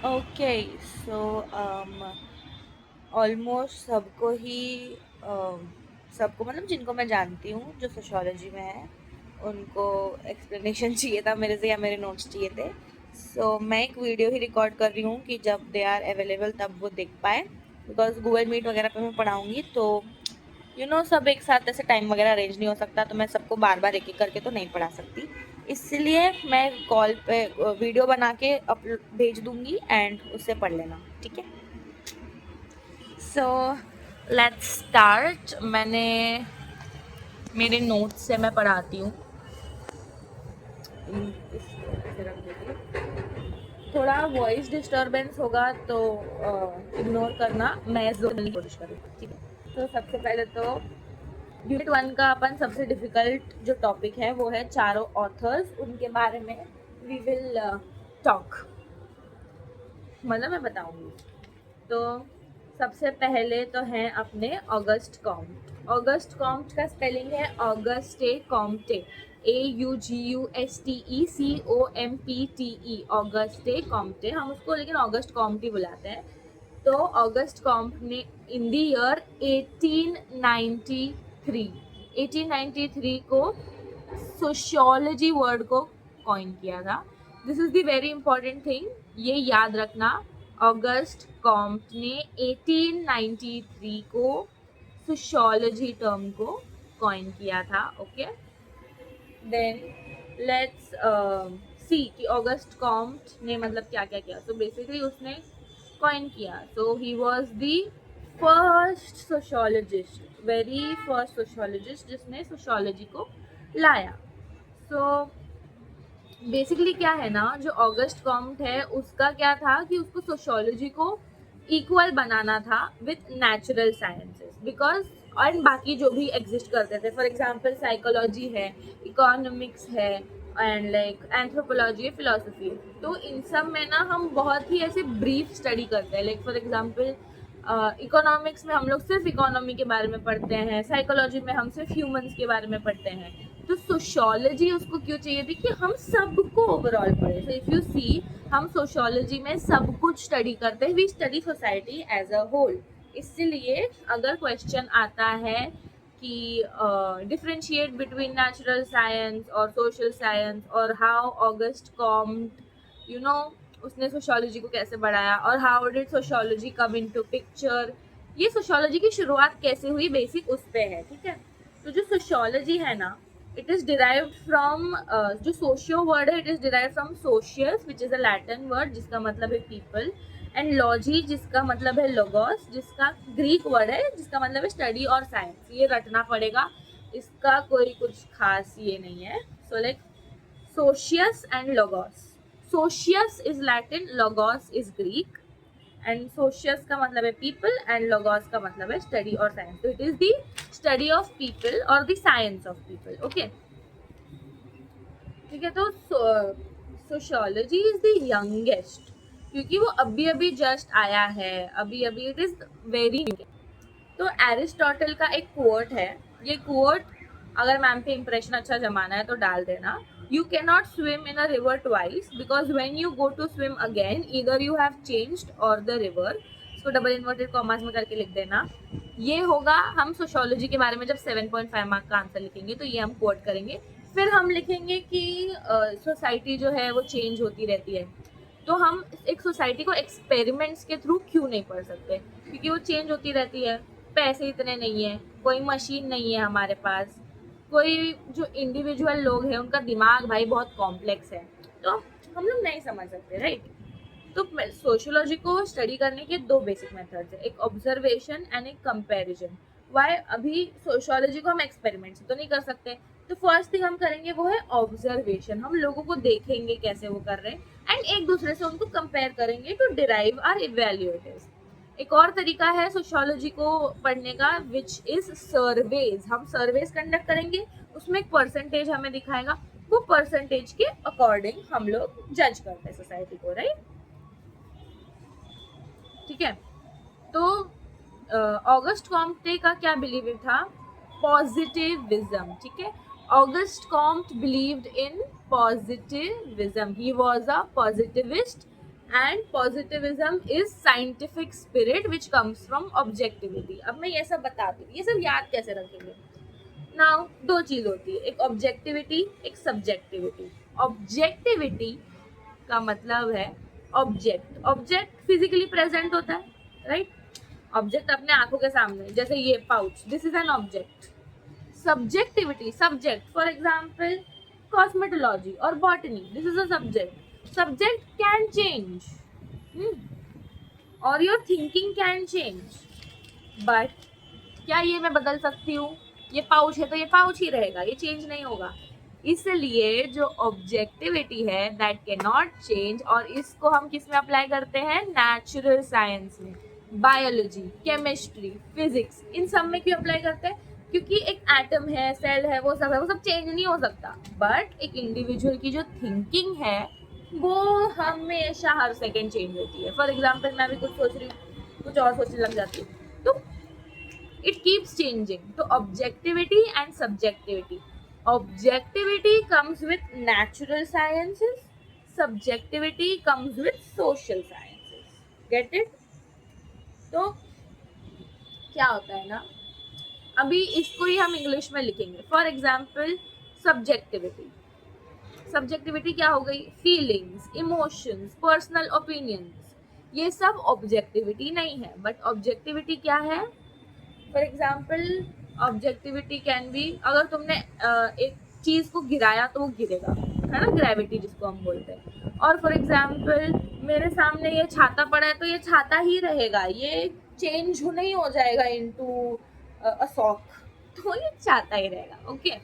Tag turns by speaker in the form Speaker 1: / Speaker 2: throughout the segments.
Speaker 1: Okay so almost सबको ही सबको मतलब जिनको मैं जानती हूँ जो सोशोलॉजी में है उनको एक्सप्लेनेशन चाहिए था मेरे से या मेरे नोट्स चाहिए थे। मैं एक वीडियो ही रिकॉर्ड कर रही हूँ कि जब दे आर अवेलेबल तब वो देख पाए, बिकॉज गूगल मीट वगैरह पे मैं पढ़ाऊँगी तो सब एक साथ ऐसे टाइम वगैरह अरेंज नहीं हो सकता, तो मैं सबको बार बार एक एक करके तो नहीं पढ़ा सकती। इसलिए मैं कॉल पे वीडियो बना के अपलोड भेज दूंगी एंड उससे पढ़ लेना, ठीक है। So let's start. मैंने मेरे नोट्स से मैं पढ़ाती हूँ। इसको ऐसे रख देती हूँ। थोड़ा वॉइस डिस्टरबेंस होगा तो इग्नोर करना, मैं जोड़ने की कोशिश करूँगी, ठीक है। तो सबसे पहले तो यूनिट 1 का अपन सबसे डिफिकल्ट जो टॉपिक है वो है चारों ऑथर्स, उनके बारे में वी विल टॉक, मतलब मैं बताऊंगी। तो सबसे पहले तो हैं अपने ऑगस्ट कॉम्ट। ऑगस्ट कॉम्ट का स्पेलिंग है Auguste Comte, AUGUSTECOMPTE, Auguste Comte. हम उसको लेकिन ऑगस्ट कॉम्ट ही बुलाते हैं। तो ऑगस्ट कॉम्ट ने इन द ईयर 1893 को सोशियोलॉजी वर्ड को कॉइन किया था। This is the very important thing, ये याद रखना। ऑगस्ट कॉम्ट ने 1893 को सोशियोलॉजी टर्म को कॉइन किया था। ओके, देन लेट्स सी कि ऑगस्ट कॉम्ट ने मतलब क्या क्या किया। तो बेसिकली उसने कॉइन किया, so he was the first sociologist, very first sociologist जिसने सोशियोलॉजी को लाया। so बेसिकली क्या है ना, जो ऑगस्ट कॉम्ट है उसका क्या था कि उसको सोशियोलॉजी को इक्वल बनाना था विथ नेचुरल साइंसेस, बिकॉज और बाकी जो भी एग्जिस्ट करते थे, फॉर एग्जांपल साइकोलॉजी है, इकोनॉमिक्स है, एंड लाइक एंथ्रोपोलॉजी, फिलोसफी। तो इन सब में ना हम बहुत ही ऐसे ब्रीफ स्टडी करते हैं। लाइक फॉर एग्जांपल इकोनॉमिक्स में हम लोग सिर्फ इकोनॉमी के बारे में पढ़ते हैं, साइकोलॉजी में हम सिर्फ ह्यूमंस के बारे में पढ़ते हैं। तो सोशियोलॉजी उसको क्यों चाहिए थी कि हम सबको ओवरऑल पढ़े। सो इफ यू सी, हम सोशियोलॉजी में सब कुछ स्टडी करते हैं, we study society as a whole. इसलिए अगर क्वेश्चन आता है कि डिफरेंशिएट बिटवीन नेचुरल साइंस और सोशल साइंस और हाउ ऑगस्ट कॉम्ट उसने सोशियोलॉजी को कैसे बढ़ाया और how did sociology come into picture, ये सोशियोलॉजी की शुरुआत कैसे हुई, बेसिक उस पे है, ठीक है। तो जो सोशियोलॉजी है ना, इट इज डिराइव्ड फ्रॉम जो सोशियो वर्ड है, it is derived from socius which is a Latin word जिसका मतलब है पीपल, एंड लॉजी जिसका मतलब है लोगोस, जिसका ग्रीक वर्ड है जिसका मतलब है स्टडी और साइंस। ये रटना पड़ेगा, इसका कोई कुछ खास ये नहीं है। So like socius and logos. Socius is Latin, logos is Greek, and socius का मतलब है पीपल एंड लोगोस का मतलब है स्टडी और साइंस। तो it is the study of people और the science of people. Okay, ठीक है। तो सोशियोलॉजी इज द यंगेस्ट, क्योंकि वो अभी अभी जस्ट आया है, अभी अभी इट इज वेरी। तो एरिस्टोटल का एक कोट है, ये कोट अगर मैम पे इंप्रेशन अच्छा जमाना है तो डाल देना। You can not swim in a river twice because when you go to swim again either you have changed or the river. इसको डबल इन्वर्टेड कॉमास में करके लिख देना। ये होगा, हम सोशियोलॉजी के बारे में जब 7.5 मार्क का आंसर लिखेंगे तो ये हम कोट करेंगे। फिर हम लिखेंगे कि सोसाइटी जो है वो चेंज होती रहती है। तो हम एक सोसाइटी को एक्सपेरिमेंट्स के थ्रू क्यों नहीं पढ़ सकते, क्योंकि वो चेंज होती रहती है। पैसे इतने नहीं है, कोई मशीन नहीं है हमारे पास, कोई जो इंडिविजुअल लोग हैं उनका दिमाग भाई बहुत कॉम्प्लेक्स है, तो हम लोग नहीं समझ सकते, राइट। तो सोशियोलॉजी को स्टडी करने के दो बेसिक मेथड्स है, एक ऑब्जर्वेशन एंड एक कंपैरिजन। वाई, अभी सोशियोलॉजी को हम एक्सपेरिमेंट से तो नहीं कर सकते, तो फर्स्ट थिंग हम करेंगे वो है ऑब्जर्वेशन। हम लोगों को देखेंगे कैसे वो कर रहे हैं एंड एक दूसरे से उनको कंपेयर करेंगे टू डिराइव आर इवेल्युएटिव्स। एक और तरीका है सोशियोलॉजी को पढ़ने का विच इज सर्वेज। हम सर्वेज कंडक्ट करेंगे, उसमें एक परसेंटेज हमें दिखाएगा, वो परसेंटेज के अकॉर्डिंग हम लोग जज करते हैं सोसाइटी को, राइट, ठीक है। तो ऑगस्ट कॉम्टे का क्या बिलीव था, पॉजिटिविज्म, ठीक है। August Comte believed in positivism, he was a positivist and positivism is scientific spirit which comes from objectivity. अब मैं ये सब बताती हूँ, ये सब याद कैसे रखेंगे। नाउ दो चीज होती है, एक ऑब्जेक्टिविटी, एक सब्जेक्टिविटी। ऑब्जेक्टिविटी का मतलब है ऑब्जेक्ट, ऑब्जेक्ट फिजिकली प्रेजेंट होता है, राइट? ऑब्जेक्ट अपने आंखों के सामने, जैसे ये pouch, this is an object. Subjectivity, subject, for example cosmetology और botany, this is a subject. Subject can change और your thinking can change, but क्या ये मैं बदल सकती हूँ? ये पाउच है तो ये पाउच ही रहेगा, ये चेंज नहीं होगा। इसलिए जो ऑब्जेक्टिविटी है दैट कैन नॉट चेंज, और इसको हम किस में अप्लाई करते हैं? नेचुरल साइंस में, बायोलॉजी, केमिस्ट्री, फिजिक्स, इन सब में क्यों अप्लाई करते हैं? क्योंकि एक एटम है, सेल है, वो सब चेंज नहीं हो सकता, बट एक इंडिविजुअल की जो थिंकिंग है वो हमेशा हर सेकेंड चेंज होती है। फॉर एग्जाम्पल मैं अभी कुछ सोच रही हूँ, कुछ और सोचने लग जाती हूँ, तो it keeps changing. So objectivity and subjectivity. Objectivity comes with natural sciences, subjectivity comes with social sciences. Get it? तो क्या होता है ना, अभी इसको ही हम इंग्लिश में लिखेंगे। फॉर एग्जाम्पल सब्जेक्टिविटी, सब्जेक्टिविटी क्या हो गई? फीलिंग्स, इमोशंस, पर्सनल ओपिनियंस, ये सब ऑब्जेक्टिविटी नहीं है, बट ऑब्जेक्टिविटी क्या है? For example objectivity can be, अगर तुमने एक चीज को गिराया तो वो गिरेगा, है ना, ग्रेविटी जिसको हम बोलते हैं। और फॉर एग्जाम्पल मेरे सामने ये छाता पड़ा है तो ये छाता ही रहेगा, ये चेंज नहीं हो जाएगा इनटू अ सॉक, तो ये छाता ही रहेगा। ओके,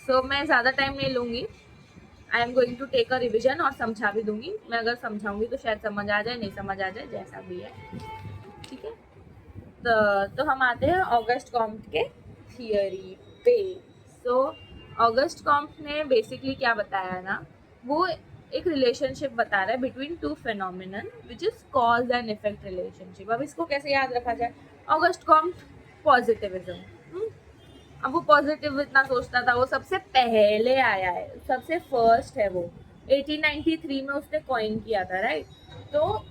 Speaker 1: सो मैं ज़्यादा टाइम नहीं लूँगी, I am going to take a revision, और समझा भी दूंगी। मैं अगर समझाऊंगी तो शायद समझ आ जाए, नहीं समझ आ जाए, जैसा भी है, ठीक है। तो हम आते हैं ऑगस्ट कॉम्ट के थियरी पे। सो ऑगस्ट कॉम्ट ने बेसिकली क्या बताया ना, वो एक रिलेशनशिप बता रहा है between two phenomenon which is cause and effect relationship. अब इसको कैसे याद रखा जाए? ऑगस्ट कॉम्ट पॉजिटिविज्म, अब वो पॉजिटिव इतना सोचता था, वो सबसे पहले आया है, सबसे फर्स्ट है वो, 1893 में उसने कॉइन किया था, राइट? तो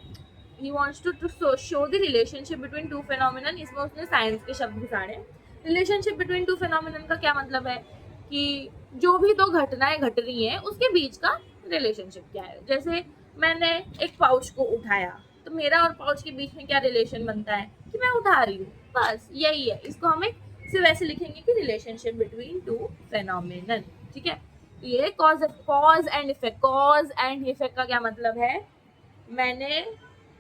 Speaker 1: he wants to show the relationship between two phenomenon, इसमें उसने साइंस के शब्द घुसाड़े। रिलेशनशिप बिटवीन टू phenomenon का क्या मतलब है कि जो भी दो घटनाएं घट रही हैं उसके बीच का रिलेशनशिप क्या है। जैसे मैंने एक पाउच को उठाया, तो मेरा और पाउच के बीच में क्या रिलेशन बनता है कि मैं उठा रही हूँ, बस यही है। इसको हम एक सिर्फ ऐसे लिखेंगे कि रिलेशनशिप बिटवीन टू फेनोमेनन, ठीक है। ये cause and effect, cause and effect का क्या मतलब है? मैंने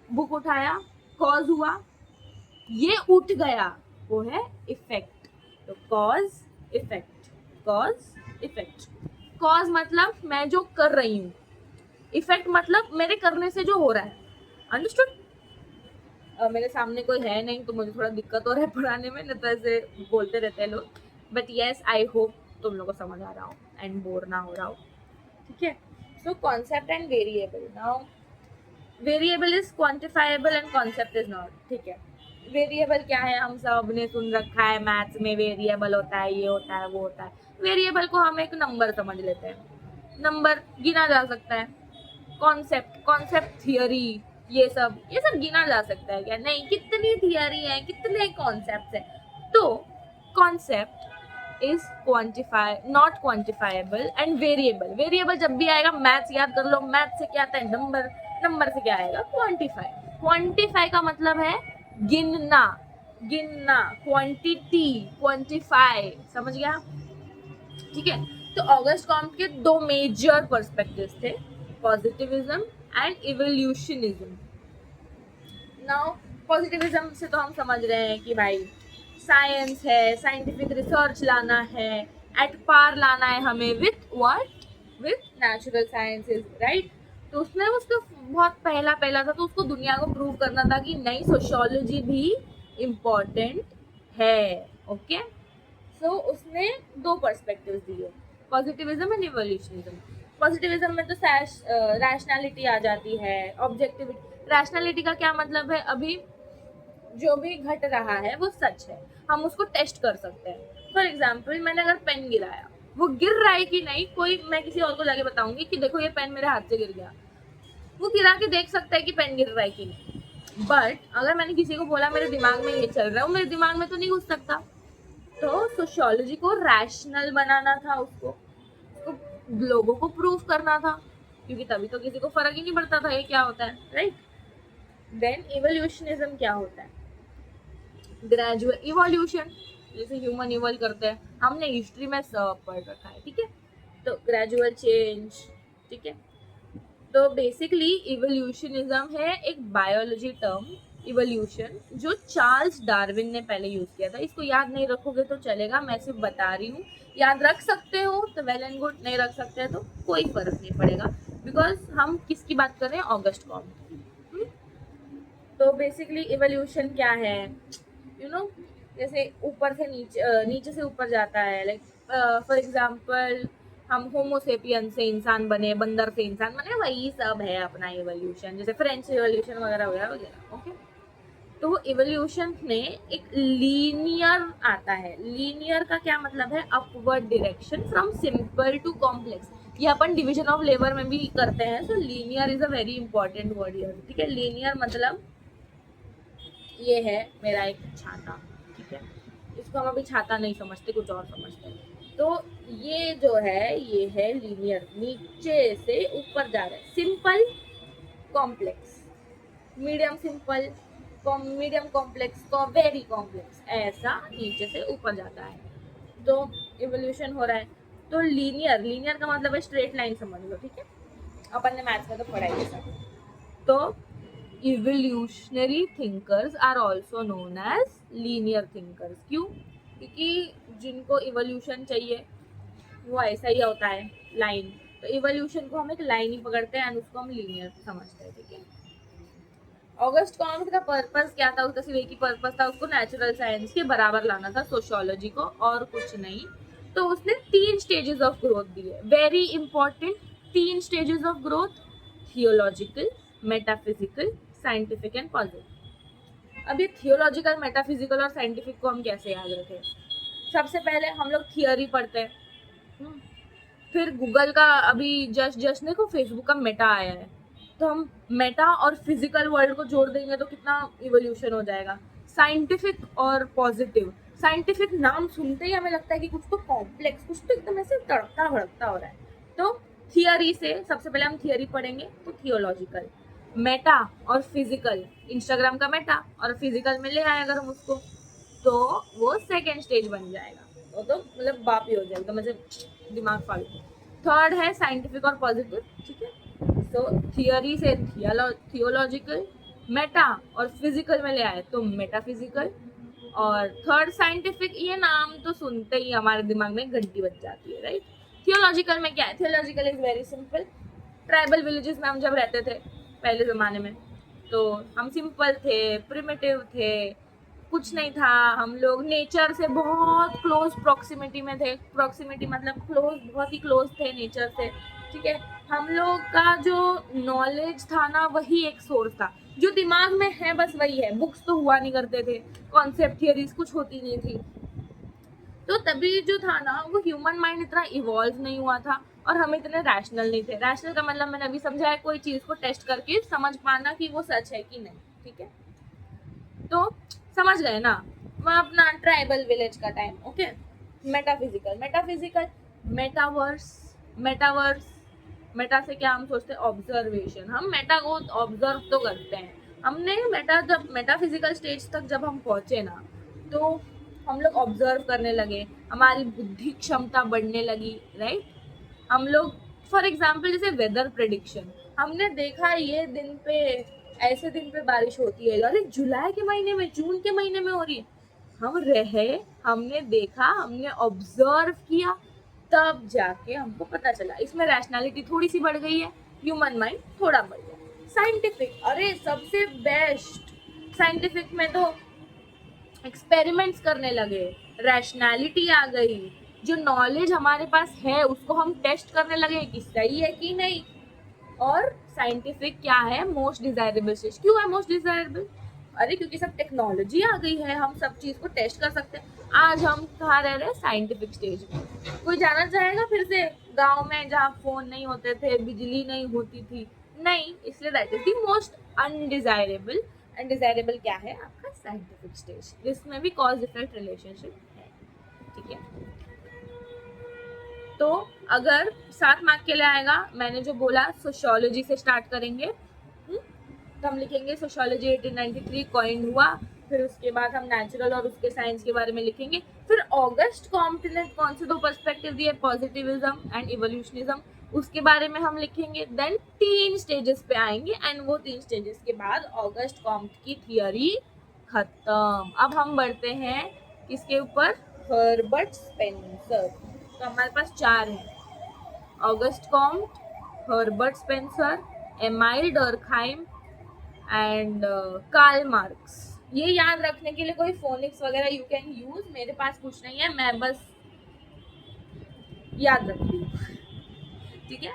Speaker 1: बुक उठाया, कॉज हुआ, ये उठ गया, वो है इफेक्ट। तो cause effect, cause effect. Cause मतलब मैं जो कर रही हूँ, इफेक्ट मतलब मेरे करने से जो हो रहा है। अंडरस्टूड? मेरे सामने कोई है नहीं तो मुझे थोड़ा दिक्कत हो रहा है पढ़ाने में, नहीं तो ऐसे बोलते रहते हैं लोग, बट येस आई होप तुम लोगों को समझ आ रहा हो एंड बोर ना हो रहा हो, ठीक है। So concept and variable. Now variable is quantifiable and concept is not, ठीक है। वेरिएबल क्या है? हम सब ने सुन रखा है, मैथ्स में वेरिएबल होता है, ये होता है, वो होता है। वेरिएबल को हम एक नंबर समझ लेते हैं, नंबर गिना जा सकता है। कॉन्सेप्ट, कॉन्सेप्ट थियरी, ये सब गिना जा सकता है क्या? नहीं, कितनी थियरी है, कितने कॉन्सेप्ट है। तो concept is quantify not quantifiable and variable. Variable जब भी आएगा, मैथ्स याद कर लो, मैथ्स से क्या आता है? नंबर, नंबर से क्या आएगा? क्वांटिफाई। क्वांटिफाई का मतलब है गिनना, गिनना, क्वांटिटी, क्वांटिफाई, समझ गया? ठीक है। तो ऑगस्ट कॉम्ट के दो मेजर पर्सपेक्टिव्स थे, पॉजिटिविज्म एंड इवोल्यूशनिज्म। नाउ पॉजिटिविज्म से तो हम समझ रहे हैं कि भाई साइंस है, साइंटिफिक रिसर्च लाना है, एट पार लाना है हमें with what? With natural sciences, right? तो उसने उसका बहुत पहला था, तो उसको दुनिया को प्रूव करना था कि नहीं, सोशियोलॉजी भी इम्पोर्टेंट है। ओके, सो उसने दो पर्सपेक्टिव्स दिए, पॉजिटिविज्म एंड इवोल्यूशनिज्म। पॉजिटिविज्म में तो रैशनैलिटी आ जाती है, ऑब्जेक्टिविटी। रैशनैलिटी का क्या मतलब है? अभी जो भी घट रहा है वो सच है, हम उसको टेस्ट कर सकते हैं। फॉर एग्जाम्पल मैंने अगर पेन गिराया, वो गिर रहा है कि नहीं, कोई, मैं किसी और को जाके बताऊंगी कि देखो ये पेन मेरे हाथ से गिर गया, वो गिरा के देख सकता है कि पेन गिर रहा है कि नहीं, बट अगर मैंने किसी को बोला मेरे दिमाग में ये चल रहा है, वो मेरे दिमाग में तो नहीं घुस सकता। तो सोशियोलॉजी को रैशनल बनाना था, उसको लोगों को प्रूव करना था, क्योंकि तभी तो किसी को फर्क ही नहीं पड़ता था ये क्या होता है, राइट। देन इवोल्यूशनिज्म क्या होता है? ग्रेजुअल इवोल्यूशन, जैसे ह्यूमन इवॉल्व करते हैं, हमने हिस्ट्री में सब पढ़ रखा है, ठीक है। तो ग्रेजुअल चेंज, ठीक है। तो बेसिकली इवोल्यूशनिज्म है एक बायोलॉजी टर्म, इवोल्यूशन, जो चार्ल्स डार्विन ने पहले यूज किया था। इसको याद नहीं रखोगे तो चलेगा, मैं सिर्फ बता रही हूँ। याद रख सकते हो तो वेल एंड गुड, नहीं रख सकते तो कोई फर्क नहीं पड़ेगा, बिकॉज हम किसकी बात कर रहे हैं? August Comte. तो बेसिकली इवोल्यूशन क्या है, यू नो, जैसे ऊपर से नीचे, नीचे से ऊपर जाता है। लाइक फॉर एग्जांपल, हम होमोसेपियन से इंसान बने, बंदर से इंसान बने, वही सब है अपना इवोल्यूशन, जैसे फ्रेंच इवोल्यूशन वगैरह वगैरह वगैरह, ओके। तो इवोल्यूशन में एक लीनियर आता है। लीनियर का क्या मतलब है? Upward direction from simple to complex. ये अपन डिवीजन ऑफ लेबर में भी करते हैं। So linear is a very important word here, ठीक है। लीनियर मतलब ये है मेरा एक छाता, ठीक है। इसको हम अभी छाता नहीं समझते, कुछ और समझते हैं। तो ये जो है, ये है लीनियर, नीचे से ऊपर जा रहा है। Simple, complex, medium simple, medium complex, very complex, ऐसा नीचे से ऊपर जाता है। तो इवोल्यूशन हो रहा है। तो लीनियर, लीनियर का मतलब है स्ट्रेट लाइन, समझ लो, ठीक है। अपन ने मैथ्स में तो पढ़ा ही सब। तो evolutionary thinkers are also known as linear thinkers। क्यों? क्योंकि जिनको इवोल्यूशन चाहिए वो ऐसा ही होता है, लाइन। तो इवोल्यूशन को हम एक लाइन ही पकड़ते हैं एंड उसको हम लीनियर समझते हैं, ठीक है। ऑगस्ट कॉम्ट का पर्पस क्या था? उसका सिर्फ एक ही पर्पस था, उसको नेचुरल साइंस के बराबर लाना था, सोशियोलॉजी को, और कुछ नहीं। तो उसने 3 स्टेजेस ऑफ ग्रोथ दिए, very important. 3 stages of growth: theological, metaphysical, scientific and positive. अब ये थियोलॉजिकल, मेटाफिजिकल और साइंटिफिक को हम कैसे याद रखें? सबसे पहले हम लोग थियोरी पढ़ते हैं, फिर गूगल का अभी जस्ट देखो, फेसबुक का मेटा आया है, तो हम मेटा और फिजिकल वर्ल्ड को जोड़ देंगे तो कितना इवोल्यूशन हो जाएगा। साइंटिफिक और पॉजिटिव, साइंटिफिक नाम सुनते ही हमें लगता है कि कुछ तो कॉम्प्लेक्स, कुछ तो एकदम ऐसे तड़कता भड़कता हो रहा है। तो थियोरी से सबसे पहले हम थियोरी पढ़ेंगे, तो थियोलॉजिकल। मेटा और फिजिकल, इंस्टाग्राम का मेटा, और फिजिकल में ले आए अगर हम उसको, तो वो सेकेंड स्टेज बन जाएगा। वो तो मतलब बाप ही हो जाएगा, मतलब दिमाग फालतू। थर्ड है साइंटिफिक और पॉजिटिव, ठीक है। तो थियोरी से थियोलॉजिकल, मेटा और फिजिकल में ले आए तो मेटाफिजिकल, और थर्ड साइंटिफिक। ये नाम तो सुनते ही हमारे दिमाग में घंटी बज जाती है, राइट। थियोलॉजिकल में क्या है? Theological is very simple. Tribal villages में हम जब रहते थे पहले ज़माने में, तो हम सिंपल थे, प्रिमिटिव थे, कुछ नहीं था। हम लोग नेचर से बहुत क्लोज प्रॉक्सिमिटी में थे। प्रॉक्सिमिटी मतलब क्लोज, बहुत ही क्लोज थे नेचर से, ठीक है। हम लोग का जो नॉलेज था ना, वही एक सोर्स था। जो दिमाग में है बस वही है। बुक्स तो हुआ नहीं करते थे, कॉन्सेप्ट थियरीज कुछ होती नहीं थी। तो तभी जो था ना, वो ह्यूमन माइंड इतना इवॉल्व नहीं हुआ था, और हम इतने रैशनल नहीं थे। रैशनल का मतलब मैंने अभी समझा है, कोई चीज़ को टेस्ट करके समझ पाना कि वो सच है कि नहीं, ठीक है। तो समझ गए ना। मैं अपना ट्राइबल विलेज का time, okay. Metaphysical, metaphysical, metaverse, metaverse, Meta से क्या हम सोचते हैं? ऑब्जर्वेशन। हम मेटा को ऑब्जर्व तो करते हैं। हमने मेटा, जब मेटाफिजिकल स्टेज तक जब हम पहुंचे ना, तो हम लोग ऑब्जर्व करने लगे, हमारी बुद्धि क्षमता बढ़ने लगी, राइट। हम लोग फॉर एग्जाम्पल जैसे वेदर प्रिडिक्शन, हमने देखा ये दिन पे, ऐसे दिन पे बारिश होती है, अरे जुलाई के महीने में, जून के महीने में हो रही है। हम रहे, हमने देखा, हमने ऑब्जर्व किया, तब जाके हमको पता चला। इसमें रैशनैलिटी थोड़ी सी बढ़ गई है, ह्यूमन माइंड थोड़ा बढ़ गया। साइंटिफिक, अरे सबसे बेस्ट। साइंटिफिक में तो एक्सपेरिमेंट्स करने लगे, रैशनैलिटी आ गई। जो नॉलेज हमारे पास है उसको हम टेस्ट करने लगे कि सही है कि नहीं। और साइंटिफिक क्या है? Most desirable stage. क्यों है मोस्ट डिजायरेबल? अरे क्योंकि सब टेक्नोलॉजी आ गई है, हम सब चीज को टेस्ट कर सकते हैं। आज हम कहाँ रह रहे हैं? साइंटिफिक स्टेज में। कोई जाना चाहेगा फिर से गांव में, जहाँ फोन नहीं होते थे, बिजली नहीं होती थी, नहीं, इसलिए that is the most undesirable. Undesirable क्या है? आपका साइंटिफिक स्टेज, जिसमें भी कॉज इफेक्ट रिलेशनशिप है। ठीक है, तो अगर 7 मार्क के लिए आएगा, मैंने जो बोला सोशियोलॉजी से स्टार्ट करेंगे। तो हम लिखेंगे सोशियोलॉजी 1893 कॉइन हुआ, फिर उसके बाद हम नेचुरल और उसके साइंस के बारे में लिखेंगे। फिर ऑगस्ट कॉम्टे ने कौन से 2 पर्सपेक्टिव दिए, पॉजिटिविज्म एंड इवोल्यूशनिज्म, उसके बारे में हम लिखेंगे। देन 3 स्टेजेस पे आएंगे एंड वो 3 स्टेजेस के बाद ऑगस्ट कॉम्ट की थियोरी खत्म। अब हम बढ़ते हैं किसके ऊपर? Herbert Spencer. तो हमारे पास 4 हैं, August Comte, Herbert Spencer, Emile Durkheim and Karl Marx. ये याद रखने के लिए कोई फोनिक्स वगैरह यू कैन यूज, मेरे पास कुछ नहीं है, मैं बस याद रखती हूँ। ठीक है,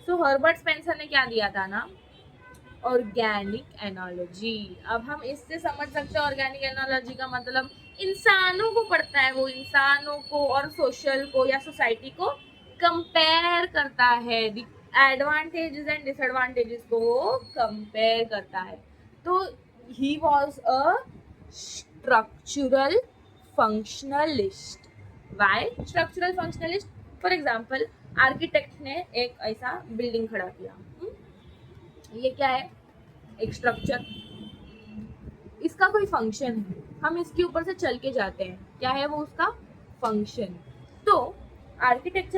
Speaker 1: सो हर्बर्ट स्पेंसर ने क्या दिया था ना, ऑर्गेनिक एनालॉजी। अब हम इससे समझ सकते हैं ऑर्गेनिक एनालॉजी का मतलब इंसानों को पढ़ता है, वो इंसानों को और सोशल को या सोसाइटी को कंपेयर करता है, एडवांटेजेस एंड डिसएडवांटेजेस को कंपेयर करता है। तो he was a structural functionalist. Why structural functionalist? For example, architect ने एक ऐसा बिल्डिंग खड़ा किया, ये क्या है? एक स्ट्रक्चर, इसका कोई फंक्शन है, हम इसके ऊपर से चल के जाते हैं, क्या है वो? उसका फंक्शन। तो आर्किटेक्ट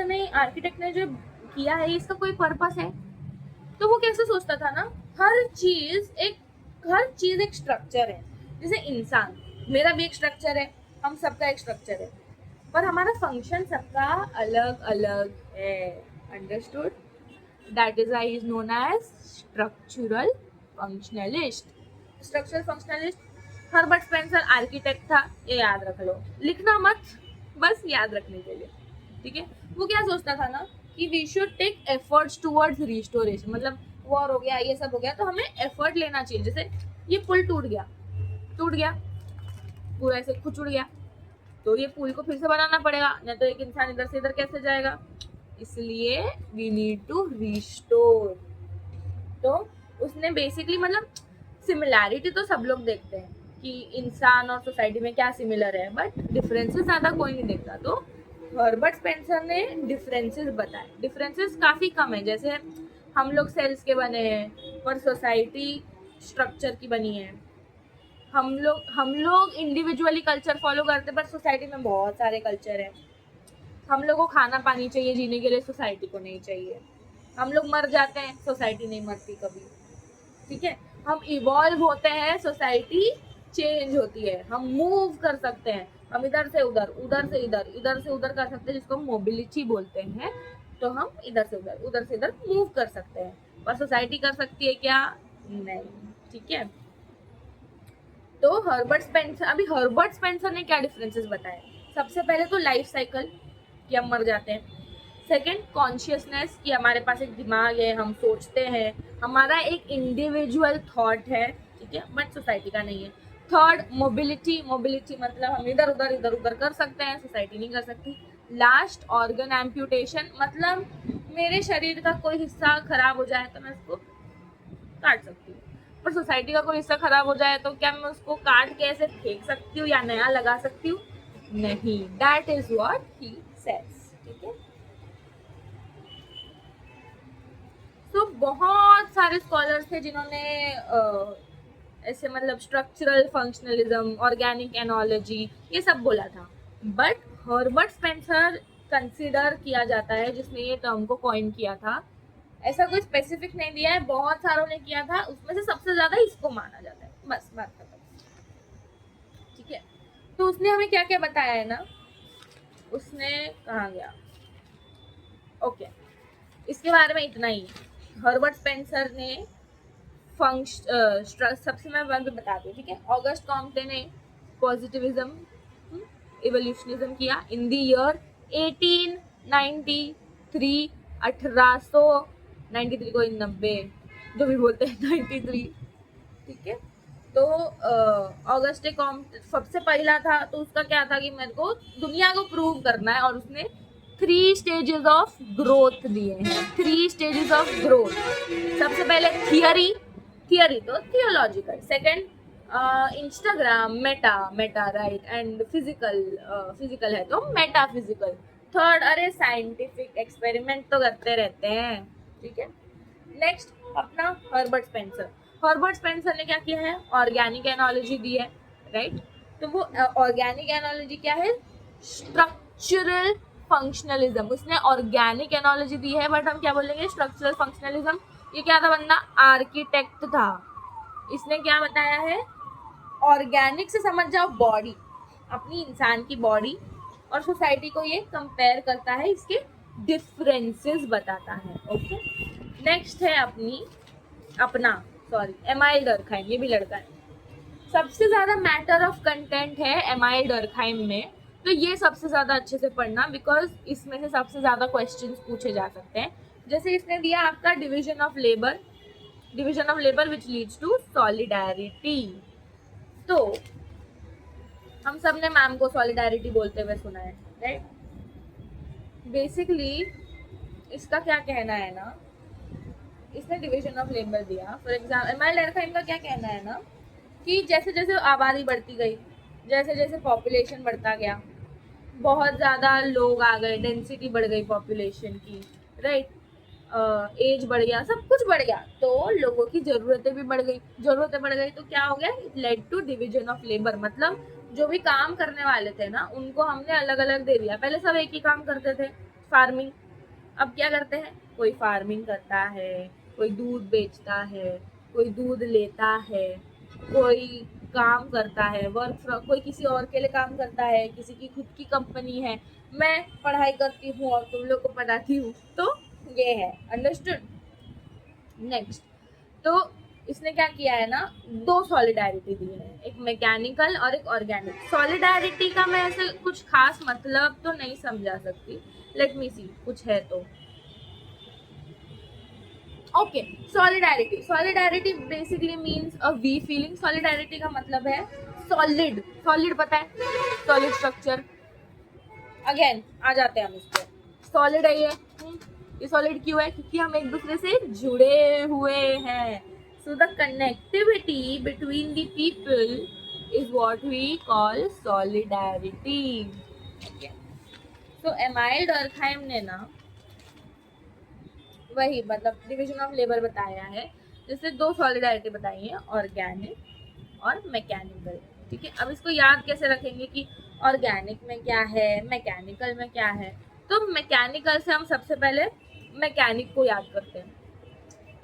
Speaker 1: ने जो किया है, इसका कोई पर्पस है। तो वो कैसे सोचता था ना, हर चीज एक स्ट्रक्चर है। जैसे इंसान, मेरा भी एक स्ट्रक्चर है, हम सबका एक स्ट्रक्चर है, पर हमारा फंक्शन सबका अलग अलग है। Understood? That is why is known as structural functionalist. Structural functionalist. Herbert Spencer architect था, ये याद रख लो, लिखना मत, बस याद रखने के लिए। ठीक है, वो क्या सोचता था ना कि we should take efforts towards restoration, मतलब वॉर हो गया, ये सब हो गया, तो हमें एफर्ट लेना चाहिए। जैसे ये पुल टूट गया, पूरा ऐसे खुचुड़ गया, तो ये पुल को फिर से बनाना पड़ेगा, नहीं तो एक इंसान इधर से इधर कैसे जाएगा, इसलिए वी नीड टू रिस्टोर। तो उसने बेसिकली, मतलब सिमिलैरिटी तो सब लोग देखते हैं कि इंसान और सोसाइटी में क्या सिमिलर है, बट डिफरेंसेस ज्यादा कोई नहीं देखता। तो हर्बर्ट स्पेंसर ने डिफरेंसेस बताए। डिफरेंसेस काफी कम है, जैसे हम लोग सेल्स के बने हैं, पर सोसाइटी स्ट्रक्चर की बनी है। हम लोग इंडिविजुअली कल्चर फॉलो करते हैं, पर सोसाइटी में बहुत सारे कल्चर है। हम लोग को खाना पानी चाहिए जीने के लिए, सोसाइटी को नहीं चाहिए। हम लोग मर जाते हैं, सोसाइटी नहीं मरती कभी। ठीक है, हम इवॉल्व होते हैं, सोसाइटी चेंज होती है। हम मूव कर सकते हैं, हम इधर से उधर, उधर से इधर, इधर से उधर कर सकते हैं, जिसको मोबिलिटी बोलते हैं। तो हम इधर से उधर, उधर से इधर मूव कर सकते हैं, पर सोसाइटी कर सकती है क्या? नहीं। ठीक है, तो हर्बर्ट स्पेंसर ने क्या डिफरेंसेस बताए? सबसे पहले तो लाइफ साइकिल, कि हम मर जाते हैं। सेकेंड, कॉन्शियसनेस, कि हमारे पास एक दिमाग है, हम सोचते हैं, हमारा एक इंडिविजुअल थॉट है। ठीक है, बट सोसाइटी का नहीं है। थर्ड, मोबिलिटी मतलब हम इधर उधर कर सकते हैं, सोसाइटी नहीं कर सकती। लास्ट, ऑर्गन एम्प्यूटेशन, मतलब मेरे शरीर का कोई हिस्सा खराब हो जाए तो मैं उसको काट सकती हूँ, पर सोसाइटी का कोई हिस्सा खराब हो जाए तो क्या मैं उसको काट के ऐसे फेंक सकती हूँ या नया लगा सकती हूँ? नहीं। That is what he says. ठीक है, तो बहुत सारे स्कॉलर्स थे जिन्होंने ऐसे मतलब स्ट्रक्चरल फंक्शनलिज्म, ऑर्गेनिक एनोलॉजी, ये सब बोला था, बट हर्बर्ट स्पेंसर कंसिडर किया जाता है जिसने ये टर्म को कॉइन किया था। ऐसा कोई स्पेसिफिक नहीं दिया है, बहुत सारों ने किया था, उसमें से सबसे ज्यादा इसको माना जाता है। बस बात खत्म। ठीक है, तो उसने हमें क्या क्या बताया है ना, उसने कहाँ गया, ओके, इसके बारे में इतना ही। हर्बर्ट स्पेंसर ने सबसे मैं बता दूं। ठीक है, ऑगस्ट कॉम्टे ने पॉजिटिविज्म इवोल्यूशनिज्म किया इन द ईयर 1893। 1893 को 90 जो भी बोलते हैं 93। ठीक है, तो ऑगस्ट कॉम्ट सबसे पहला था, तो उसका क्या था कि मेरे को दुनिया को प्रूव करना है, और उसने 3 स्टेजेस ऑफ ग्रोथ दिए हैं, 3 स्टेजेस ऑफ ग्रोथ। सबसे पहले थियरी तो theological, second Instagram Meta right, and physical है तो मेटाफिजिकल, थर्ड अरे साइंटिफिक एक्सपेरिमेंट तो करते रहते हैं, ठीक है। नेक्स्ट अपना हर्बर्ट स्पेंसर ने क्या किया है, ऑर्गेनिक एनालॉजी दी है, राइट। तो वो ऑर्गेनिक एनालॉजी क्या है, स्ट्रक्चरल फंक्शनलिज्म। उसने ऑर्गेनिक एनालॉजी दी है बट हम क्या बोलेंगे, स्ट्रक्चरल फंक्शनलिज्म। ये क्या था, बंदा आर्किटेक्ट था। इसने क्या बताया है, ऑर्गेनिक से समझ जाओ बॉडी, अपनी इंसान की बॉडी और सोसाइटी को ये कंपेयर करता है, इसके डिफरेंसेस बताता है, ओके। नेक्स्ट है एमाइल डर्कहाइम, ये भी लड़का है। सबसे ज्यादा मैटर ऑफ कंटेंट है एमाइल डर्कहाइम में, तो ये सबसे ज्यादा अच्छे से पढ़ना, बिकॉज इसमें से सबसे ज्यादा क्वेश्चंस पूछे जा सकते हैं। जैसे इसने दिया आपका division of labour which leads to solidarity. तो हम सब ने मैम को सॉलिडारिटी बोलते हुए सुना है, राइट। बेसिकली इसका क्या कहना है ना, इसने डिवीजन ऑफ लेबर दिया। फॉर एग्जाम्पल एमाइल डर्कहाइम का क्या कहना है ना, कि जैसे जैसे आबादी बढ़ती गई, जैसे जैसे पॉपुलेशन बढ़ता गया, बहुत ज़्यादा लोग आ गए, डेंसिटी बढ़ गई पॉपुलेशन की, राइट, एज बढ़ गया, सब कुछ बढ़ गया, तो लोगों की ज़रूरतें भी बढ़ गई तो क्या हो गया, it led to division of labour. मतलब जो भी काम करने वाले थे ना, उनको हमने अलग अलग दे दिया। पहले सब एक ही काम करते थे, फार्मिंग। अब क्या करते हैं, कोई फार्मिंग करता है, कोई दूध बेचता है, कोई दूध लेता है, कोई काम करता है कोई किसी और के लिए काम करता है, किसी की खुद की कंपनी है, मैं पढ़ाई करती हूँ और तुम लोग को पढ़ाती हूँ, तो ये है, अंडरस्टूड। नेक्स्ट, तो इसने क्या किया है ना, 2 सॉलिडारिटी दी है, एक मैकेनिकल और एक ऑर्गेनिक। सॉलिडारिटी का मैं ऐसे कुछ खास मतलब तो नहीं समझा सकती, लेट मी सी कुछ है तो okay. Solidarity basically means a we feeling. Solidarity का मतलब है सॉलिड पता है, सॉलिड स्ट्रक्चर। अगेन आ जाते हैं हम इस पर, सॉलिड है ये सॉलिड क्यों है, क्योंकि हम एक दूसरे से जुड़े हुए हैं। So the connectivity between the people is what we call solidarity. तो एमाइल डर्कहाइम ने ना वही मतलब डिवीजन ऑफ लेबर बताया है, जिससे 2 सॉलिडारिटी बताई है, ऑर्गेनिक और मैकेनिकल, ठीक है। अब इसको याद कैसे रखेंगे कि ऑर्गेनिक में क्या है, मैकेनिकल में क्या है। तो मैकेनिकल से हम सबसे पहले मैकेनिक को याद करते हैं।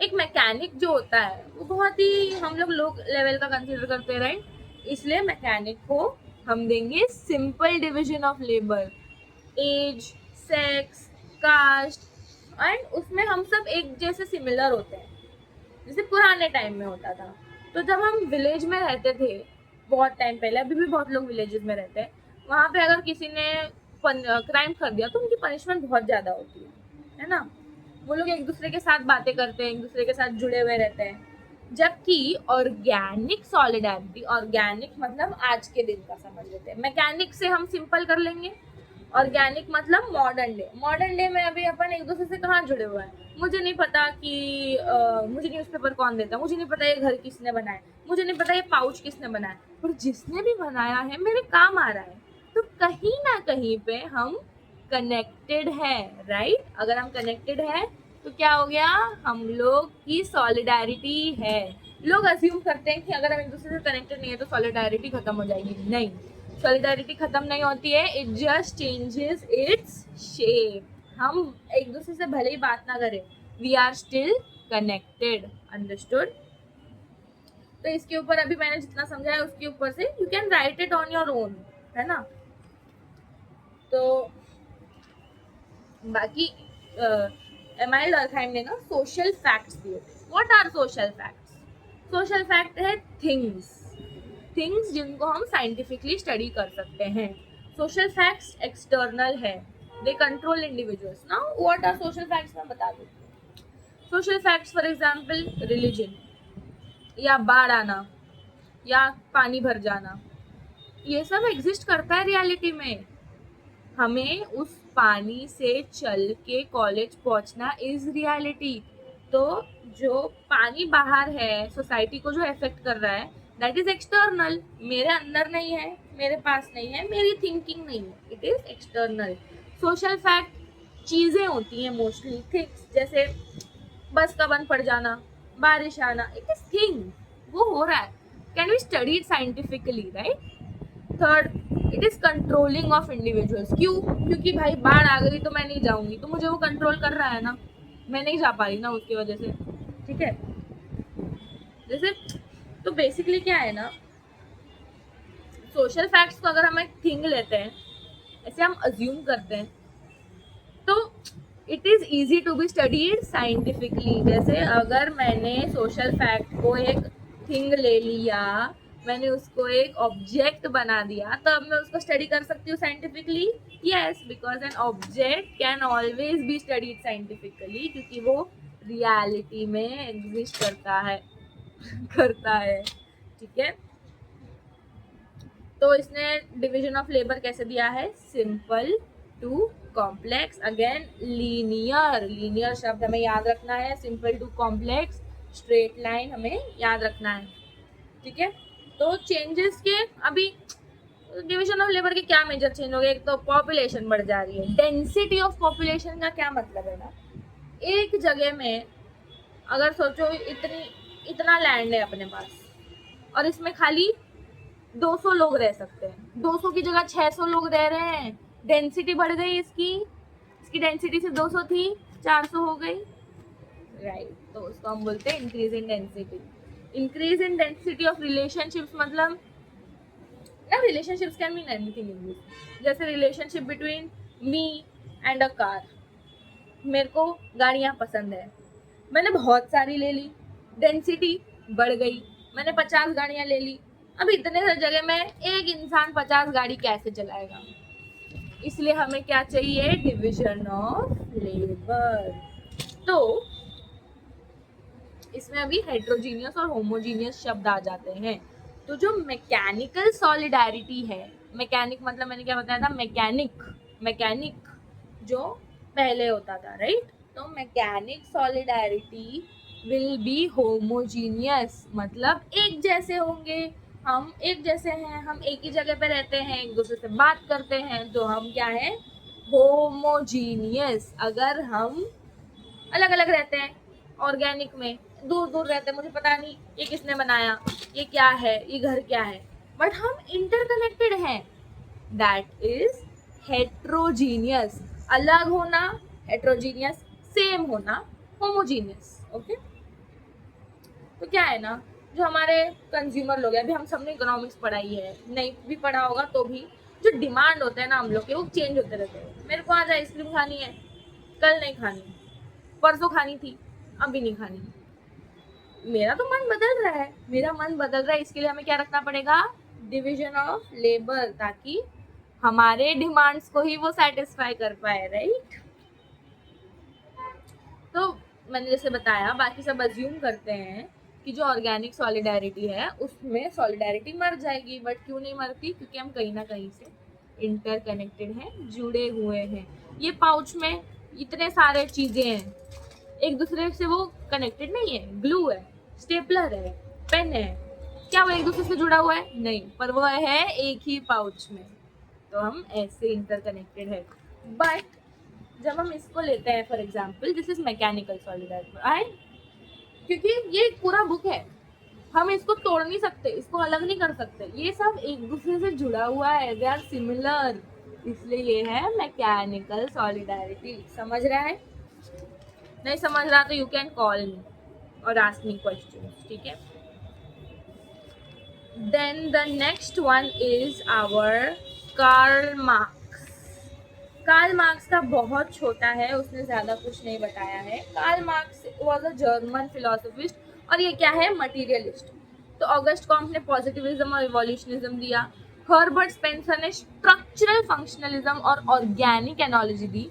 Speaker 1: एक मैकेनिक जो होता है वो बहुत ही हम लोग लेवल का कंसीडर करते हैं, राइट। इसलिए मैकेनिक को हम देंगे simple division of labour, age, sex, caste, and उसमें हम सब एक जैसे सिमिलर होते हैं, जैसे पुराने टाइम में होता था। तो जब हम विलेज में रहते थे बहुत टाइम पहले, अभी भी बहुत लोग विलेजेस में रहते हैं, वहाँ पे अगर किसी ने क्राइम कर दिया तो उनकी पनिशमेंट बहुत ज़्यादा होती है ना। वो लोग एक दूसरे के साथ बातें करते हैं, एक दूसरे के साथ जुड़े हुए रहते हैं। जबकि ऑर्गेनिक सॉलिडारिटी, ऑर्गेनिक मतलब आज के दिन का समझ लेते हैं, मैकेनिक से हम सिंपल कर लेंगे। ऑर्गेनिक मतलब मॉडर्न डे में अभी अपन एक दूसरे से कहाँ जुड़े हुए हैं, मुझे नहीं पता कि मुझे न्यूज़पेपर कौन देता, मुझे नहीं पता ये घर किसने बनाया, मुझे नहीं पता ये पाउच किसने बनाया, पर जिसने भी बनाया है मेरे काम आ रहा है। तो कहीं ना कहीं पे हम कनेक्टेड है, राइट। अगर हम कनेक्टेड है तो क्या हो गया, हम लोग की सॉलिडारिटी है। लोग अज्यूम करते हैं कि अगर हम एक दूसरे से कनेक्टेड नहीं है तो सॉलिडारिटी खत्म हो जाएगी, नहीं, सॉलिडारिटी खत्म नहीं होती है, it just changes its shape. हम एक दूसरे से भले ही बात ना करें, we are still connected, understood. तो इसके ऊपर अभी मैंने जितना समझा है उसके ऊपर से you can write it on your own, है ना। तो बाकी एमाइल डर्कहाइम ने ना सोशल फैक्ट्स दिए। What are social facts? Social fact है थिंग्स जिनको हम साइंटिफिकली स्टडी कर सकते हैं। सोशल फैक्ट्स एक्सटर्नल है, they control individuals. Now what are social facts मैं बता देती हूँ। Social facts for example religion, या बाढ़ आना, या पानी भर जाना, ये सब एग्जिस्ट करता है रियलिटी में। हमें उस पानी से चल के कॉलेज पहुंचना इज रियलिटी। तो जो पानी बाहर है, सोसाइटी को जो इफेक्ट कर रहा है, दैट इज एक्सटर्नल, मेरे अंदर नहीं है, मेरे पास नहीं है, मेरी थिंकिंग नहीं है, it is external. Social fact चीजें होती हैं मोस्टली, थिंग्स, जैसे बस का बंद पड़ जाना, बारिश आना, इट इज थिंग, वो हो रहा है, can be studied scientifically, right. Third, it is controlling of individuals. क्यों? क्योंकि भाई बाढ़ आ गई तो मैं नहीं जाऊंगी, तो मुझे वो कंट्रोल कर रहा है ना, मैं नहीं जा पा रही ना उसकी वजह से, ठीक है। जैसे तो बेसिकली क्या है ना, सोशल फैक्ट्स को अगर हम एक थिंग लेते हैं, ऐसे हम अज्यूम करते हैं, तो it is easy to be studied scientifically. जैसे अगर मैंने सोशल फैक्ट को एक थिंग ले लिया, मैंने उसको एक ऑब्जेक्ट बना दिया, तब मैं उसको स्टडी कर सकती हूँ scientifically. Yes, because an object can always be studied scientifically, क्योंकि वो रियलिटी में एग्जिस्ट करता है, ठीक है। तो इसने डिवीजन ऑफ लेबर कैसे दिया है, simple to complex. Again linear शब्द हमें याद रखना है, simple to complex, straight line हमें याद रखना है, ठीक है। तो चेंजेस के अभी डिवीजन ऑफ लेबर के क्या मेजर चेंज हो गए, एक तो पॉपुलेशन बढ़ जा रही है। डेंसिटी ऑफ पॉपुलेशन का क्या मतलब है ना, एक जगह में अगर सोचो इतना लैंड है अपने पास, और इसमें खाली 200 लोग रह सकते हैं, 200 की जगह 600 लोग रह रहे हैं, डेंसिटी बढ़ गई इसकी डेंसिटी से 200 थी 400 हो गई, राइट। तो उसको हम बोलते हैं increase in density. Increase in density of relationships, मतलब ना relationships can mean anything in this. जैसे relationship between me and a car, मेरे को गाड़ियाँ पसंद है, मैंने बहुत सारी ले ली, डेंसिटी बढ़ गई, मैंने 50 गाड़ियाँ ले ली। अब इतने सारी जगह में एक इंसान 50 गाड़ी कैसे चलाएगा, इसलिए हमें क्या चाहिए, डिवीजन ऑफ लेबर। तो इसमें अभी हेट्रोजीनियस और होमोजीनियस शब्द आ जाते हैं। तो जो मैकेनिकल सॉलिडारिटी है, मैकेनिक मतलब मैंने क्या बताया था, मैकेनिक जो पहले होता था, राइट। तो mechanic solidarity will be homogeneous, मतलब एक जैसे होंगे, हम एक जैसे हैं, हम एक ही जगह पे रहते हैं, एक दूसरे से बात करते हैं, तो हम क्या है, होमोजीनियस। अगर हम अलग अलग रहते हैं, ऑर्गेनिक में दूर दूर रहते हैं, मुझे पता नहीं ये किसने बनाया, ये क्या है, ये घर क्या है, बट हम इंटरकनेक्टेड हैं, दैट इज हेट्रोजीनियस। अलग होना हेट्रोजीनियस, सेम होना होमोजीनियस, ओके। तो क्या है ना, जो हमारे कंज्यूमर लोग हैं, अभी हम सबने इकोनॉमिक्स पढ़ाई है, नहीं भी पढ़ा होगा तो भी जो डिमांड होते हैं ना हम लोग के, वो चेंज होते रहते हैं। मेरे को आज आइसक्रीम खानी है, कल नहीं खानी, परसों खानी थी, अभी नहीं खानी। मेरा तो मन बदल रहा है, मेरा मन बदल रहा है, इसके लिए हमें क्या रखना पड़ेगा, डिवीजन ऑफ लेबर, ताकि हमारे डिमांड्स को ही वो सेटिस्फाई कर पाए, राइट। तो मैंने जैसे बताया, बाकी सब अज्यूम करते हैं कि जो ऑर्गेनिक सॉलिडारिटी है उसमें सॉलिडारिटी मर जाएगी, बट क्यों नहीं मरती, क्योंकि हम कहीं ना कहीं से इंटरकनेक्टेड हैं, जुड़े हुए हैं। ये पाउच में इतने सारे चीजें हैं, एक दूसरे से वो कनेक्टेड नहीं है, ग्लू है, स्टेपलर है, पेन है, क्या वो एक दूसरे से जुड़ा हुआ है, नहीं, पर वो है एक ही पाउच में, तो हम ऐसे इंटरकनेक्टेड है। बट जब हम इसको लेते हैं, for example this is mechanical solidarity, क्योंकि ये एक पूरा बुक है, हम इसको तोड़ नहीं सकते, इसको अलग नहीं कर सकते, ये सब एक दूसरे से जुड़ा हुआ है, दे आर सिमिलर, इसलिए ये है मैकेनिकल सॉलिडारिटी। समझ रहा है? नहीं समझ रहा तो यू कैन कॉल मी और आस्क मी क्वेश्चन, ठीक है। Then the next one is our Karl Marx. Karl Marx का बहुत छोटा है, उसने ज्यादा कुछ नहीं बताया है। Karl Marx was a German philosophist, और ये क्या है, मटीरियलिस्ट। तो ऑगस्ट कॉम्ट ने पॉजिटिविज्म और इवोल्यूशनिज्म दिया। हर्बर्ट स्पेंसर ने स्ट्रक्चरल फंक्शनलिज्म और ऑर्गेनिक एनोलॉजी दी।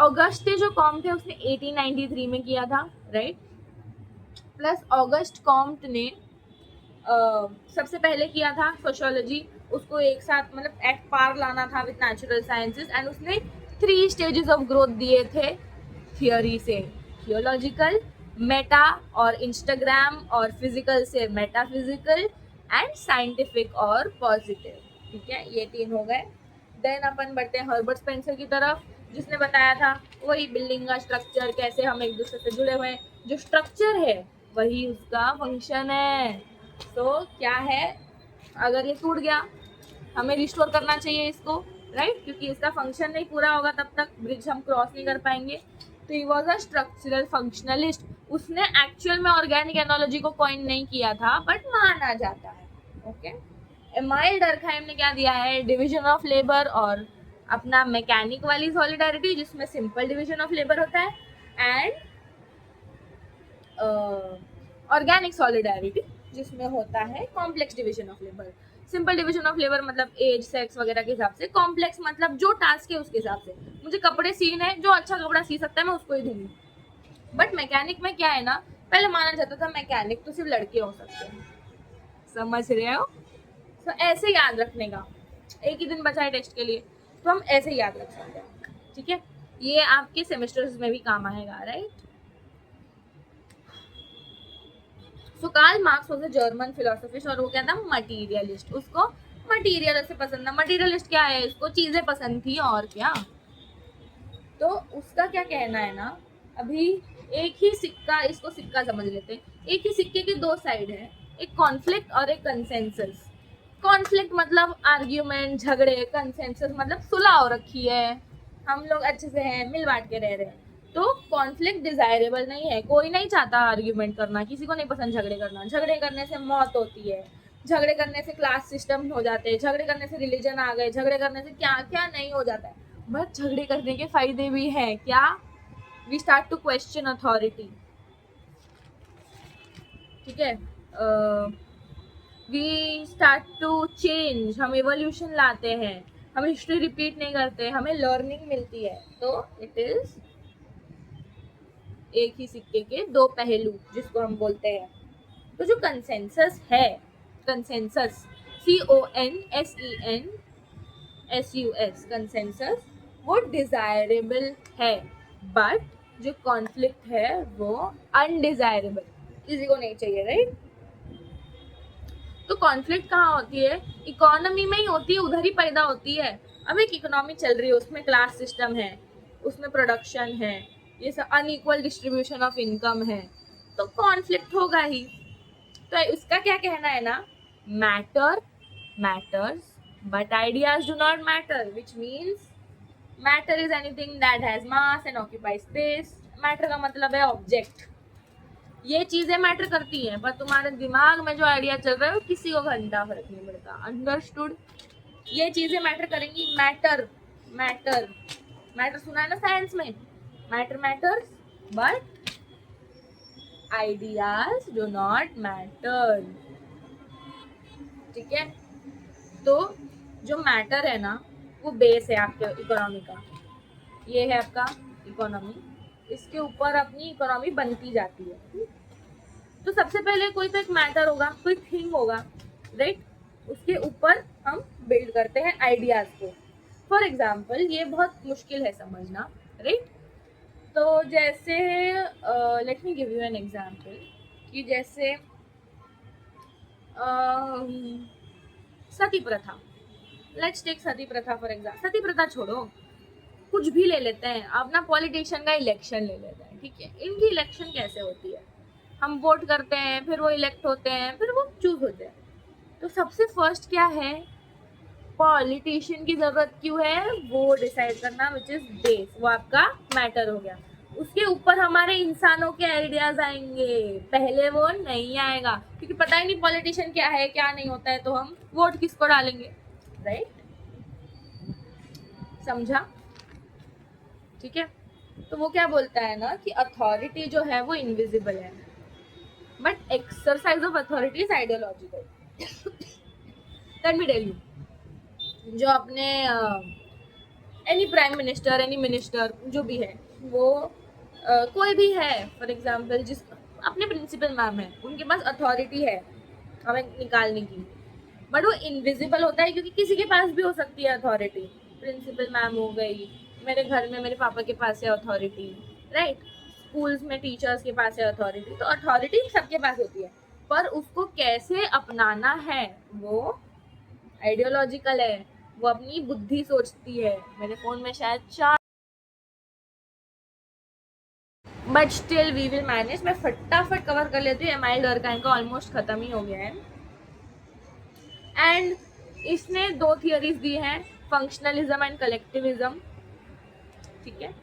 Speaker 1: ऑगस्टे जो कॉम्ट है उसने 1893 में किया था, राइट। प्लस ऑगस्ट कॉम्ट ने सबसे पहले किया था सोशियोलॉजी, उसको एक साथ मतलब एट पार लाना था विद नेचुरल साइंसेस, एंड उसने 3 स्टेजेस ऑफ ग्रोथ दिए थे थियोरी से, थियोलॉजिकल, मेटा और इंस्टाग्राम, और फिजिकल से मेटाफिजिकल, एंड साइंटिफिक और पॉजिटिव। ठीक है, ये 3 हो गए। देन अपन बढ़ते हैं हर्बर्ट स्पेंसर की तरफ, जिसने बताया था वही बिल्डिंग का स्ट्रक्चर, कैसे हम एक दूसरे से जुड़े हुए हैं, जो स्ट्रक्चर है वही उसका फंक्शन है। तो क्या है, अगर ये टूट गया हमें रिस्टोर करना चाहिए इसको, राइट, क्योंकि इसका फंक्शन नहीं पूरा होगा तब तक ब्रिज हम क्रॉस नहीं कर पाएंगे। तो he was a structural functionalist. उसने एक्चुअल में ऑर्गेनिक एनोलॉजी को कॉइन नहीं किया था, बट माना जाता है। ओके, एमाइल डर्कहाइम ने क्या दिया है, डिवीजन ऑफ लेबर, और अपना मैकेनिक वाली सॉलिडारिटी जिसमें सिंपल डिवीजन ऑफ लेबर होता है, एंड ऑर्गेनिक सॉलिडारिटी जिसमें होता है complex division of labour. Simple division of labour मतलब एज, सेक्स वगैरह के हिसाब से, कॉम्प्लेक्स मतलब जो टास्क है उसके हिसाब से। मुझे कपड़े सीने हैं, जो अच्छा कपड़ा सी सकता है मैं उसको ही दूंगी। बट मैकेनिक में क्या है ना, पहले माना जाता था मैकेनिक तो सिर्फ लड़के हो सकते हैं, समझ रहे हो। तो ऐसे याद रखने का, एक ही दिन बचा है टेस्ट के लिए, तो हम ऐसे याद रख सकते हैं। ठीक है, ये आपके सेमेस्टर्स में भी काम आएगा, right. So Karl Marx was a German philosophist, और वो क्या था, मटीरियलिस्ट। उसको मटीरियल से पसंद था। मटीरियलिस्ट क्या है, इसको चीजें पसंद थी और क्या। तो उसका क्या कहना है ना, अभी एक ही सिक्का, इसको सिक्का समझ लेते हैं, एक ही सिक्के के 2 साइड है, एक कॉन्फ्लिक्ट और एक कंसेंसस। कॉन्फ्लिक्ट मतलब आर्ग्यूमेंट, झगड़े, कंसेंसस मतलब सुलह हो रखी है, हम लोग अच्छे से हैं, मिल बांट के रह रहे हैं। तो कॉन्फ्लिक्ट डिजायरेबल नहीं है, कोई नहीं चाहता आर्ग्यूमेंट करना, किसी को नहीं पसंद झगड़े करना। झगड़े करने से मौत होती है, झगड़े करने से क्लास सिस्टम हो जाते हैं, झगड़े करने से रिलीजन आ गए, झगड़े करने से क्या क्या नहीं हो जाता है। बट झगड़े करने के फायदे भी हैं, क्या, we start to question authority. ठीक है, वी स्टार्ट टू चेंज, हम एवोल्यूशन लाते हैं, हम हिस्ट्री रिपीट नहीं करते, हमें लर्निंग मिलती है। तो इट इज एक ही सिक्के के 2 पहलू जिसको हम बोलते हैं। तो जो कंसेंसस है, कंसेंसस, CONSENSUS, कंसेंसस, वो डिजायरेबल है, बट जो कॉन्फ्लिक्ट है वो अनडिजायरेबल, किसी को नहीं चाहिए, राइट। तो कॉन्फ्लिक्ट कहाँ होती है, इकोनॉमी में ही होती है, उधर ही पैदा होती है। अब एक इकोनॉमी चल रही है, उसमें क्लास सिस्टम है, उसमें प्रोडक्शन है, ये सब अनइक्वल डिस्ट्रीब्यूशन ऑफ इनकम है, तो कॉन्फ्लिक्ट होगा ही। तो इसका क्या कहना है ना, matter matters but ideas do not matter, which means matter is anything that has mass and occupy space. Matter का मतलब है ऑब्जेक्ट। ये चीजें मैटर करती हैं, पर तुम्हारे दिमाग में जो आइडिया चल रहा है वो किसी को घंटा फर्क नहीं पड़ता। अंडरस्टूड। ये चीजें मैटर करेंगी। मैटर मैटर मैटर सुना है ना साइंस में, matter matters but ideas do not matter. ठीक है, तो जो मैटर है ना वो बेस है आपके इकोनॉमी का। ये है आपका इकोनॉमी, इसके ऊपर अपनी इकोनॉमी बनती जाती है। तो सबसे पहले कोई तो एक मैटर होगा, कोई थिंग होगा, राइट, उसके ऊपर हम बिल्ड करते हैं आइडियाज को। फॉर एग्जाम्पल, ये बहुत मुश्किल है समझना, राइट। तो जैसे let me give you an example, कि जैसे सती प्रथा, लेट्स टेक सती प्रथा फॉर एग्जाम्पल। सती प्रथा छोड़ो, कुछ भी ले लेते हैं, अपना पॉलिटिशियन का इलेक्शन ले लेते हैं। ठीक है, इनकी इलेक्शन कैसे होती है, हम वोट करते हैं, फिर वो इलेक्ट होते हैं, फिर वो चूज होते हैं। तो सबसे फर्स्ट क्या है, पॉलिटिशियन की जरूरत क्यों है, वो डिसाइड करना, विच इज बेस, वो आपका मैटर हो गया। उसके ऊपर हमारे इंसानों के आइडियाज आएंगे, पहले वो नहीं आएगा, क्योंकि पता ही नहीं पॉलिटिशियन क्या है क्या नहीं होता है, तो हम वोट किसको डालेंगे, राइट। समझा, ठीक है। तो वो क्या बोलता है ना कि अथॉरिटी जो है वो इनविजिबल है, but exercise of authority is ideological. Let me tell you, जो अपने any prime minister, any minister जो भी है, वो कोई भी है, फॉर एग्जाम्पल, जिस अपने प्रिंसिपल मैम है, उनके पास अथॉरिटी है हमें निकालने की, बट वो इनविजिबल होता है, क्योंकि किसी के पास भी हो सकती है अथॉरिटी। प्रिंसिपल मैम हो गई, मेरे घर में मेरे पापा के पास है अथॉरिटी, राइट, स्कूल्स में टीचर्स के पास है अथॉरिटी, तो अथॉरिटी सबके पास होती है, पर उसको कैसे अपनाना है वो आइडियोलॉजिकल है, वो अपनी बुद्धि सोचती है। मेरे फोन में शायद 4, but still we will manage. मैं फटाफट कवर कर लेती हूँ। एमाइल डर्कहाइम का ऑलमोस्ट खत्म ही हो गया है। एंड इसने 2 थियरीज दी हैं, फंक्शनलिज्म एंड कलेक्टिविज्म, ठीक है।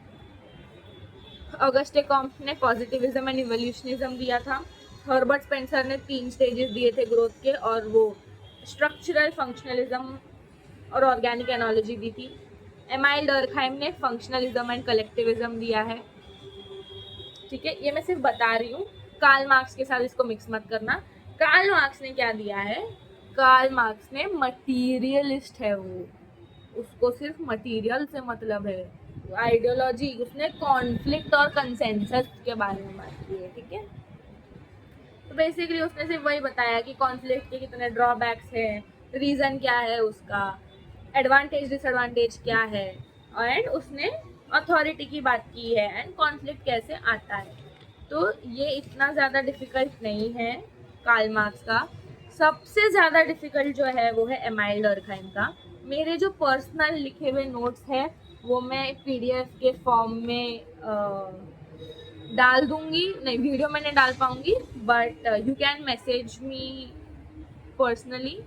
Speaker 1: ऑगस्टे कॉम्ट ने पॉजिटिविज्म एंड इवोल्यूशनिज्म दिया था। हर्बर्ट स्पेंसर ने 3 स्टेजेस दिए थे ग्रोथ के, और वो स्ट्रक्चरल, फंक्शनलिज्म और ऑर्गेनिक एनोलॉजी दी थी। एमाइल डर्कहाइम ने फंक्शनलिज्म एंड कलेक्टिविज्म दिया है, ठीक है। ये मैं सिर्फ बता रही हूँ, कार्ल मार्क्स के साथ इसको मिक्स मत करना। कार्ल मार्क्स ने क्या दिया है, कार्ल मार्क्स ने मटीरियलिस्ट है वो, उसको सिर्फ मटीरियल से मतलब है। आइडियोलॉजी, उसने कॉन्फ्लिक्ट और कंसेंसस के बारे में बात की है, ठीक है। तो बेसिकली उसने सिर्फ वही बताया कि कॉन्फ्लिक्ट के कितने ड्रॉबैक्स हैं, रीजन क्या है उसका, एडवांटेज डिसएडवांटेज क्या है, एंड उसने अथॉरिटी की बात की है एंड कॉन्फ्लिक्ट कैसे आता है। तो ये इतना ज़्यादा डिफिकल्ट नहीं है कार्ल मार्क्स का। सबसे ज़्यादा डिफिकल्ट जो है वो है एमाइल डर्कहाइम का। मेरे जो पर्सनल लिखे हुए नोट्स हैं वो मैं पीडीएफ के फॉर्म में डाल दूंगी, नहीं वीडियो में नहीं डाल पाऊंगी, but you can message me personally,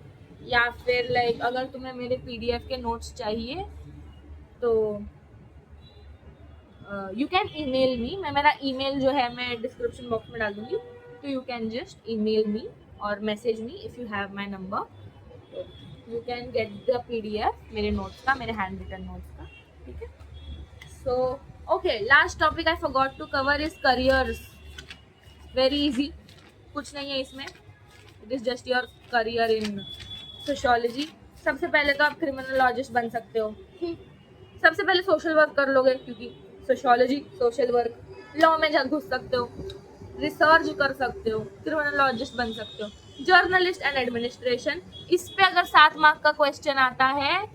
Speaker 1: या फिर लाइक अगर तुम्हें मेरे पीडीएफ के नोट्स चाहिए तो यू कैन ईमेल मी। मैं मेरा ईमेल जो है मैं डिस्क्रिप्शन बॉक्स में डाल दूंगी, तो you can just email me और message me if you have my number, तो you can get the PDF मेरे नोट्स का, मेरे हैंड रिटन नोट्स का, ठीक है। So okay, last topic I forgot to cover is careers. Very easy, कुछ नहीं है इसमें, it is just your career in sociology. सबसे पहले तो आप क्रिमिनोलॉजिस्ट बन सकते हो, सबसे पहले सोशल वर्क कर लोगे, क्योंकि सोशियोलॉजी सोशल वर्क, लॉ में घुस सकते हो, रिसर्च कर सकते हो, क्रिमिनोलॉजिस्ट बन सकते हो, जर्नलिस्ट एंड एडमिनिस्ट्रेशन। इस पे अगर 7 मार्क का क्वेश्चन आता है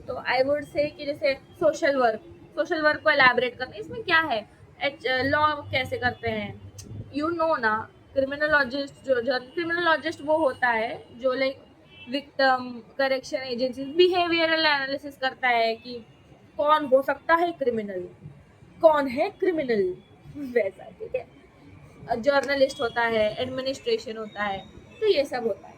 Speaker 1: तो आई वुड से कि जैसे सोशल वर्क को एलैबोरेट करना, इसमें क्या है, लॉ कैसे करते हैं, यू नो ना। क्रिमिनोलॉजिस्ट जो क्रिमिनोलॉजिस्ट वो होता है जो like victim, correction agency, behavioural analysis करता है कि कौन हो सकता है क्रिमिनल, कौन है क्रिमिनल, वैसा, ठीक है। जर्नलिस्ट होता है, एडमिनिस्ट्रेशन होता है, तो ये सब होता है।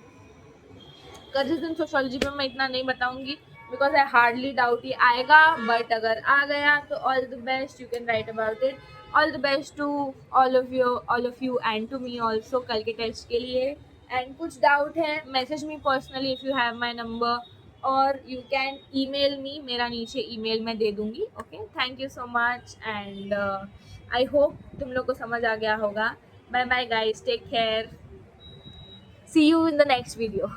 Speaker 1: करियर सोशियोलॉजी में मैं इतना नहीं बताऊंगी बिकॉज आई हार्डली डाउट ये आएगा, बट अगर आ गया तो all the best, you can write about it. All the best to all of you and to me also कल के टेस्ट के लिए। एंड कुछ डाउट है, message me personally if you have my number, और यू कैन ईमेल मी, मेरा नीचे email मैं दे दूंगी। Okay, thank you so much, and I hope तुम लोग को समझ आ गया होगा। Bye bye guys, take care, see you in the next video.